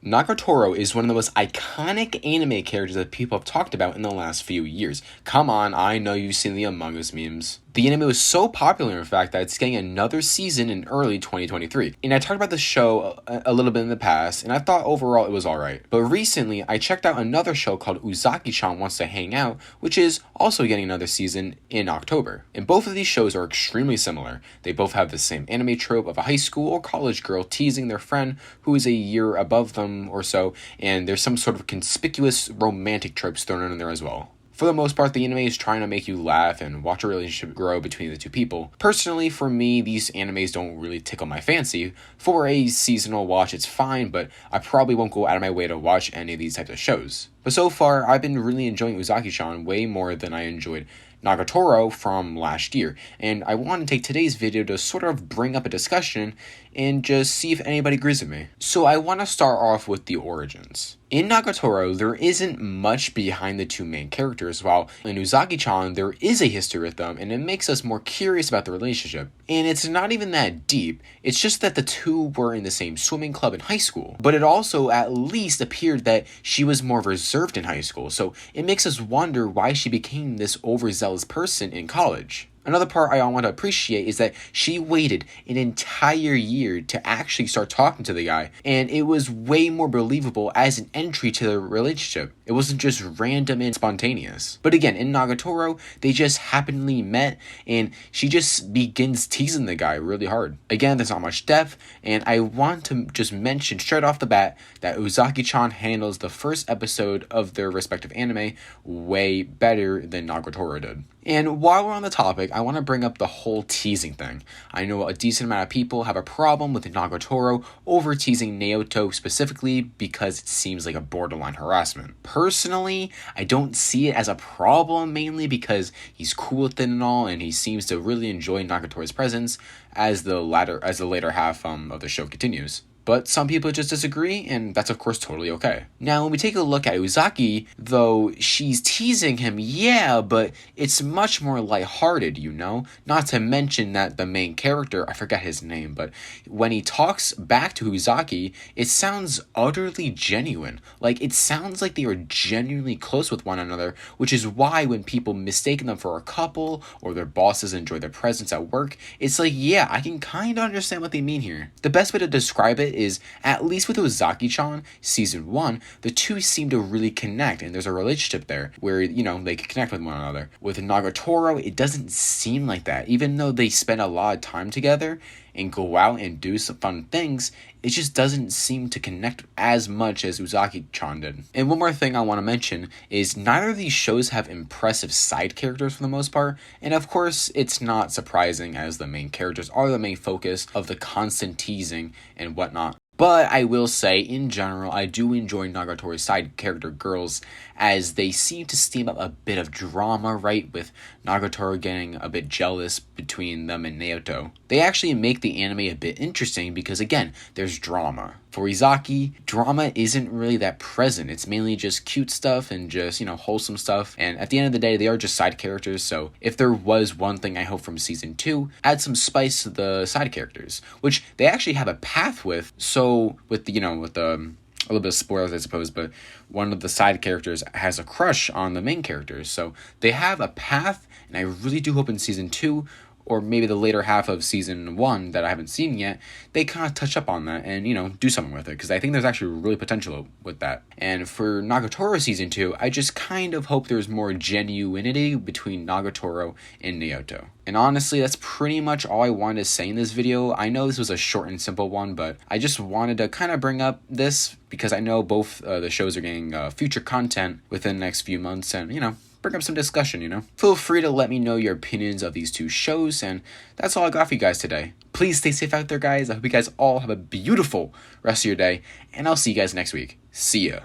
Nagatoro is one of the most iconic anime characters that people have talked about in the last few years. Come on, I know you've seen the Among Us memes. The anime was so popular, in fact, that it's getting another season in early 2023. And I talked about the show a little bit in the past, and I thought overall it was alright. But recently, I checked out another show called Uzaki-chan Wants to Hang Out, which is also getting another season in October. And both of these shows are extremely similar. They both have the same anime trope of a high school or college girl teasing their friend who is a year above them or so, and there's some sort of conspicuous romantic tropes thrown in there as well. For the most part, the anime is trying to make you laugh and watch a relationship grow between the two people. Personally, for me, these animes don't really tickle my fancy. For a seasonal watch, it's fine, but I probably won't go out of my way to watch any of these types of shows. But so far, I've been really enjoying Uzaki-chan way more than I enjoyed Nagatoro from last year, and I want to take today's video to sort of bring up a discussion and just see if anybody agrees with me. So I want to start off with the origins. In Nagatoro, there isn't much behind the two main characters, while in Uzaki-chan, there is a history with them, and it makes us more curious about the relationship. And it's not even that deep, it's just that the two were in the same swimming club in high school. But it also at least appeared that she was more reserved in high school, so it makes us wonder why she became this overzealous person in college. Another part I want to appreciate is that she waited an entire year to actually start talking to the guy, and it was way more believable as an entry to the relationship. It wasn't just random and spontaneous. But again, in Nagatoro, they just happily met, and she just begins teasing the guy really hard. Again, there's not much depth, and I want to just mention straight off the bat that Uzaki-chan handles the first episode of their respective anime way better than Nagatoro did. And while we're on the topic, I want to bring up the whole teasing thing. I know a decent amount of people have a problem with Nagatoro over teasing Naoto specifically because it seems like a borderline harassment. Personally, I don't see it as a problem, mainly because he's cool with it and all, and he seems to really enjoy Nagatoro's presence as the later half of the show continues. But some people just disagree, and that's of course totally okay. Now, when we take a look at Uzaki, though she's teasing him, yeah, but it's much more lighthearted, you know? Not to mention that the main character, I forget his name, but when he talks back to Uzaki, it sounds utterly genuine. Like, it sounds like they are genuinely close with one another, which is why when people mistake them for a couple, or their bosses enjoy their presence at work, it's like, yeah, I can kind of understand what they mean here. The best way to describe it is, at least with Uzaki-chan, season 1, the two seem to really connect, and there's a relationship there where, you know, they can connect with one another. With Nagatoro, it doesn't seem like that. Even though they spend a lot of time together and go out and do some fun things, it just doesn't seem to connect as much as Uzaki-chan did. And one more thing I want to mention is neither of these shows have impressive side characters for the most part, and of course it's not surprising as the main characters are the main focus of the constant teasing and whatnot. But I will say, in general, I do enjoy Nagatoro's side character girls, as they seem to steam up a bit of drama, right, with Nagatoro getting a bit jealous between them and Naoto. They actually make the anime a bit interesting because, again, there's drama. For Izaki, drama isn't really that present. It's mainly just cute stuff and just, you know, wholesome stuff. And at the end of the day, they are just side characters. So if there was one thing I hope from season 2, add some spice to the side characters, which they actually have a path with. So with the, a little bit of spoilers, I suppose, but one of the side characters has a crush on the main characters. So they have a path, and I really do hope in season 2, or maybe the later half of season 1 that I haven't seen yet, they kind of touch up on that and, you know, do something with it, because I think there's actually really potential with that. And for Nagatoro season 2, I just kind of hope there's more genuinity between Nagatoro and Naoto. And honestly, that's pretty much all I wanted to say in this video. I know this was a short and simple one, but I just wanted to kind of bring up this because I know both the shows are getting future content within the next few months, and, you know, bring up some discussion, you know? Feel free to let me know your opinions of these two shows, and that's all I got for you guys today. Please stay safe out there, guys. I hope you guys all have a beautiful rest of your day, and I'll see you guys next week. See ya.